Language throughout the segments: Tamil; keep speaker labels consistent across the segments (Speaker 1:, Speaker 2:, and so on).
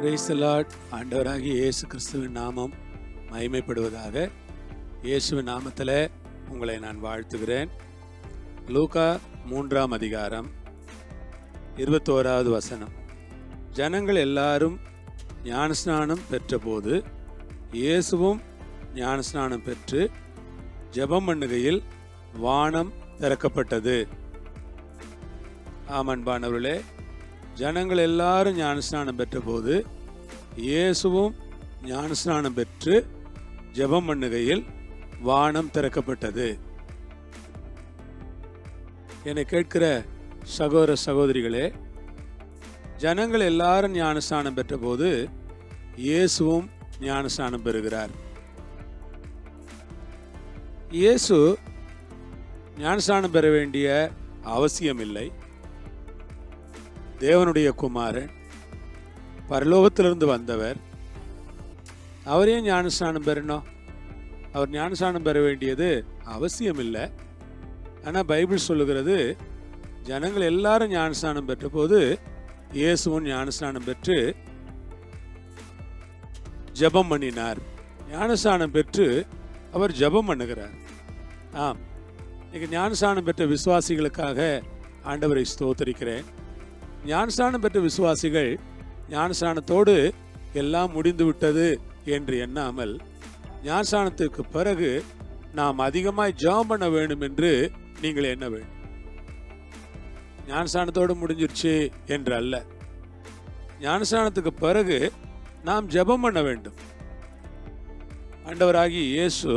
Speaker 1: Praise the Lord. ஆண்டவராகிய இயேசு கிறிஸ்துவின் நாமம் மகிமைப்படுவதாக. இயேசுவின் நாமத்தில் உங்களை நான் வாழ்த்துகிறேன். லூக்கா 3ஆம் அதிகாரம் 21வது வசனம். ஜனங்கள் எல்லாரும் ஞானஸ்நானம் பெற்றபோது இயேசுவும் ஞானஸ்நானம் பெற்று ஜெபம் பண்ணுகையில் வானம் திறக்கப்பட்டது. ஆமன்பானவர்களே, ஜனங்கள் எல்லாரும் ஞானஸ்நானம் பெற்ற போது இயேசுவும் ஞானஸ்நானம் பெற்று ஜெபம் பண்ணுகையில் வானம் திறக்கப்பட்டது. என்னை கேட்கிற சகோதர சகோதரிகளே, ஜனங்கள் எல்லாரும் ஞானஸ்நானம் பெற்ற போது இயேசுவும் ஞானஸ்நானம் பெறுகிறார். இயேசு ஞானஸ்நானம் பெற வேண்டிய அவசியம் இல்லை. தேவனுடைய குமாரன், பரலோகத்திலிருந்து வந்தவர். அவரே ஞானஸ்நானம் பெறணும். அவர் ஞானஸ்நானம் பெற வேண்டியது அவசியம் இல்லை. ஆனால் பைபிள் சொல்லுகிறது, ஜனங்கள் எல்லாரும் ஞானஸ்நானம் பெற்ற போது இயேசுவும் ஞானஸ்நானம் பெற்று ஜெபம் பண்ணினார். ஞானஸ்நானம் பெற்று அவர் ஜெபம் பண்ணுகிறார். ஆம், இன்னைக்கு ஞானஸ்நானம் பெற்ற விசுவாசிகளுக்காக ஆண்டவரை ஸ்தோத்திரிக்கிறேன். ஞானஸ்நானம் பெற்ற விசுவாசிகள் ஞானஸ்நானத்தோடு எல்லாம் முடிந்து விட்டது என்று எண்ணாமல், ஞானஸ்நானத்திற்கு பிறகு நாம் அதிகமாய் ஜெபம் பண்ண வேண்டும் என்று நீங்கள் எண்ண வேண்டும். ஞானஸ்நானத்தோடு முடிஞ்சிருச்சு என்று அல்ல, ஞானஸ்நானத்துக்கு பிறகு நாம் ஜெபம் பண்ண வேண்டும். ஆண்டவராகி இயேசு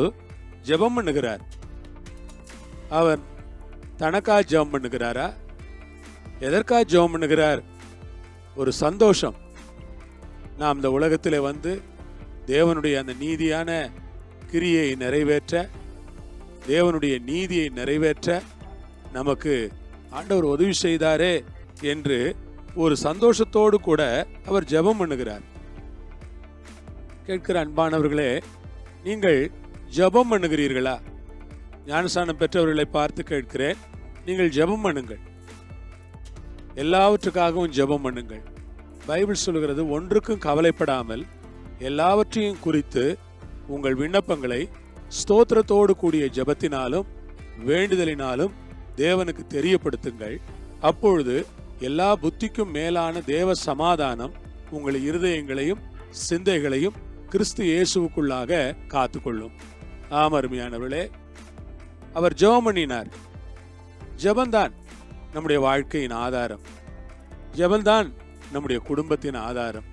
Speaker 1: ஜெபம் பண்ணுகிறார். அவர் தனக்காக ஜெபம் பண்ணுகிறாரா? எதற்காக ஜெபம் பண்ணுகிறார்? ஒரு சந்தோஷம். நாம் இந்த உலகத்தில் வந்து தேவனுடைய அந்த நீதியான கிரியை நிறைவேற்ற, தேவனுடைய நீதியை நிறைவேற்ற நமக்கு ஆண்டவர் உதவி செய்தாரே என்று ஒரு சந்தோஷத்தோடு கூட அவர் ஜெபம் பண்ணுகிறார். கேட்கிற அன்பானவர்களே, நீங்கள் ஜெபம் பண்ணுகிறீர்களா? ஞானஸ்நானம் பெற்றவர்களை பார்த்து கேட்கிறேன், நீங்கள் ஜெபம் பண்ணுங்கள். எல்லாவற்றுக்காகவும் ஜெபம் பண்ணுங்கள். பைபிள் சொல்லுகிறது, ஒன்றுக்கும் கவலைப்படாமல் எல்லாவற்றையும் குறித்து உங்கள் விண்ணப்பங்களை ஸ்தோத்திரத்தோடு கூடிய ஜெபத்தினாலும் வேண்டுதலினாலும் தேவனுக்கு தெரியப்படுத்துங்கள். அப்பொழுது எல்லா புத்திக்கும் மேலான தேவ சமாதானம் உங்கள் இருதயங்களையும் சிந்தைகளையும் கிறிஸ்து இயேசுவுக்குள்ளாக காத்துக்கொள்ளும். அருமையானவர்களே, அவர் ஜெபம் பண்ணினார். ஜெபந்தான் நம்முடைய வாழ்க்கையின் ஆதாரம். ஜெபந்தான் நம்முடைய குடும்பத்தின் ஆதாரம்.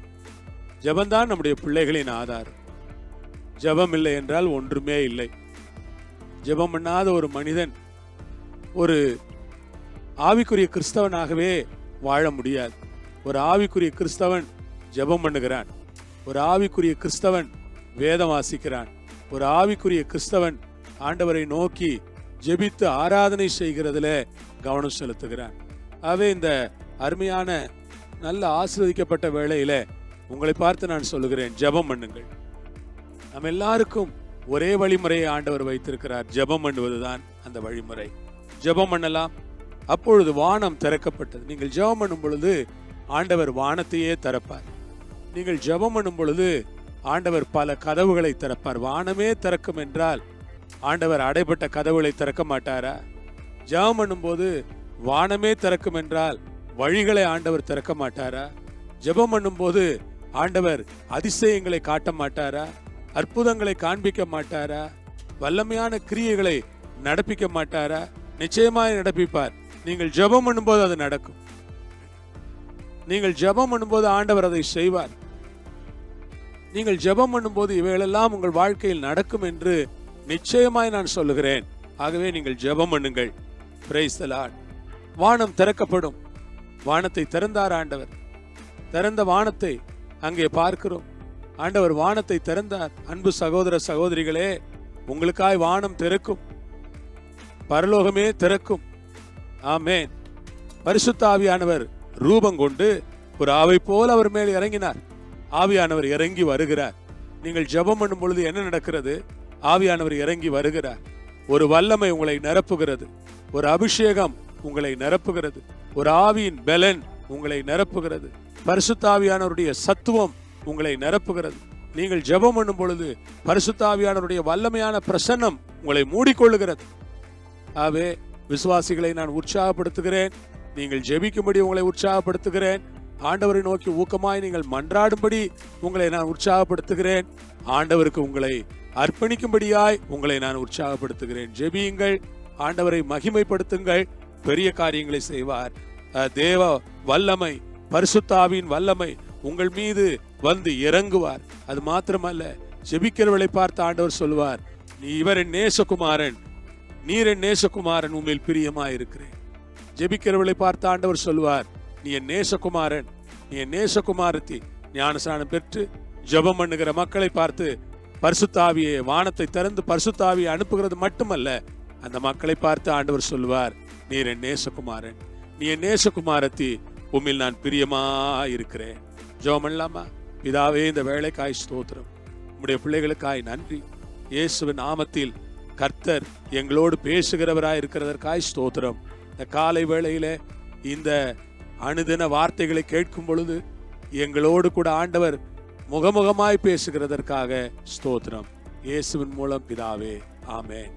Speaker 1: ஜெபந்தான் நம்முடைய பிள்ளைகளின் ஆதாரம். ஜெபம் இல்லை என்றால் ஒன்றுமே இல்லை. ஜெபம் பண்ணாத ஒரு மனிதன் ஒரு ஆவிக்குரிய கிறிஸ்தவனாகவே வாழ முடியாது. ஒரு ஆவிக்குரிய கிறிஸ்தவன் ஜெபம் பண்ணுகிறான். ஒரு ஆவிக்குரிய கிறிஸ்தவன் வேதம் வாசிக்கிறான். ஒரு ஆவிக்குரிய கிறிஸ்தவன் ஆண்டவரை நோக்கி ஜெபித்து ஆராதனை செய்கிறதுல கவனம் செலுத்துகிறான். ஆகவே இந்த அருமையான நல்ல ஆசீர்வதிக்கப்பட்ட வேளையில உங்களை பார்த்து நான் சொல்லுகிறேன், ஜெபம் பண்ணுங்கள். நம்ம எல்லாருக்கும் ஒரே வழிமுறையை ஆண்டவர் வைத்திருக்கிறார். ஜெபம் பண்ணுவதுதான் அந்த வழிமுறை. ஜெபம் பண்ணலாம். அப்பொழுது வானம் திறக்கப்பட்டது. நீங்கள் ஜெபம் பண்ணும் பொழுது ஆண்டவர் வானத்தையே திறப்பார். நீங்கள் ஜெபம் பண்ணும் பொழுது ஆண்டவர் பல கதவுகளை திறப்பார். வானமே திறக்கும் என்றால் ஆண்டவர் அடைபட்ட கதவுகளை திறக்க மாட்டாரா? ஜெபம் பண்ணும்போது வானமே திறக்கும் என்றால் வழிகளை ஆண்டவர் திறக்க மாட்டாரா? ஜெபம் பண்ணும்போது ஆண்டவர் அதிசயங்களை காட்ட மாட்டாரா? அற்புதங்களை காண்பிக்க மாட்டாரா? வல்லமையான கிரியைகளை நடப்பிக்க மாட்டாரா? நிச்சயமாய் நடப்பிப்பார். நீங்கள் ஜெபம் பண்ணும்போது அது நடக்கும். நீங்கள் ஜெபம் பண்ணும்போது ஆண்டவர் அதை செய்வார். நீங்கள் ஜெபம் பண்ணும்போது இவைகளெல்லாம் உங்கள் வாழ்க்கையில் நடக்கும் என்று நிச்சயமாய் நான் சொல்லுகிறேன். ஆகவே நீங்கள் ஜெபம் பண்ணுங்கள். Praise the Lord. வானம் திறக்கப்படும். வானத்தை திறந்தார் ஆண்டவர். திறந்த வானத்தை அங்கே பார்க்கிறோம். ஆண்டவர் வானத்தை திறந்தார். அன்பு சகோதர சகோதரிகளே, உங்களுக்காய் வானம் திறக்கும். பரலோகமே திறக்கும். ஆமென். பரிசுத்த ஆவியானவர் ரூபம் கொண்டு ஒரு ஆவை போல் அவர் மேல் இறங்கினார். ஆவியானவர் இறங்கி வருகிறார். நீங்கள் ஜெபம் பண்ணும் பொழுது என்ன நடக்கிறது? ஆவியானவர் இறங்கி வருகிறார். ஒரு வல்லமை உங்களை நிரப்புகிறது. ஒரு அபிஷேகம் உங்களை நிரப்புகிறது. ஒரு ஆவியின் பலன் உங்களை நிரப்புகிறது. பரிசுத்த ஆவியானவருடைய சத்துவம் உங்களை நிரப்புகிறது. நீங்கள் ஜெபம் பண்ணும் பொழுது பரிசுத்த ஆவியானவருடைய வல்லமையான பிரசன்னம் உங்களை மூடிக்கொள்ளுகிறது. ஆகவே விசுவாசிகளை நான் உற்சாகப்படுத்துகிறேன். நீங்கள் ஜெபிக்கும்படி உங்களை உற்சாகப்படுத்துகிறேன். ஆண்டவரை நோக்கி ஊக்கமாய் நீங்கள் மன்றாடும்படி உங்களை நான் உற்சாகப்படுத்துகிறேன். ஆண்டவருக்கு உங்களை அர்ப்பணிக்கும்படியாய் உங்களை நான் உற்சாகப்படுத்துகிறேன். ஜெபியுங்கள், ஆண்டவரை மகிமைப்படுத்துங்கள். பெரிய காரியங்களை செய்வார். தேவ வல்லமை, பரிசுத்த ஆவியின் வல்லமை உங்கள் மீது வந்து இறங்குவார். அது மாத்திரமல்ல, ஜெபிக்கிறவளை பார்த்து ஆண்டவர் சொல்லுவார், நீ இவர் என் நேசகுமாரன், நீர் என் நேசகுமாரன், உண்மையில் பிரியமாய் இருக்கிறேன். ஜெபிக்கிறவளை பார்த்து ஆண்டவர் சொல்லுவார், நீ என் நேசகுமாரன், நீ என் நேசகுமாரத்தி. ஞானஸ்நானம் பெற்று ஜெபம் பண்ணுகிற மக்களை பார்த்து பரிசுத்த ஆவியை, வானத்தை திறந்து பரிசுத்த ஆவியை அனுப்புகிறது மட்டுமல்ல, அந்த மக்களை பார்த்து ஆண்டவர் சொல்லுவார், நீர் என் நேசகுமாரன், நீ என் நேசகுமாரத்தி, உம்மில் நான் பிரியமா இருக்கிறேன். ஜெபம் பண்ணலாமா? பிதாவே, இந்த வேளைக்காய் ஸ்தோத்திரம். உம்முடைய பிள்ளைகளுக்காய் நன்றி. இயேசுவின் நாமத்தில் கர்த்தர் எங்களோடு பேசுகிறவராய் இருக்கிறதற்காய் ஸ்தோத்திரம். இந்த காலை வேளையில இந்த அனுதின வார்த்தைகளை கேட்கும் பொழுது எங்களோடு கூட ஆண்டவர் முகமுகமாய் பேசுகிறதற்காக ஸ்தோத்திரம். இயேசுவின் மூலம் பிதாவே, ஆமென்.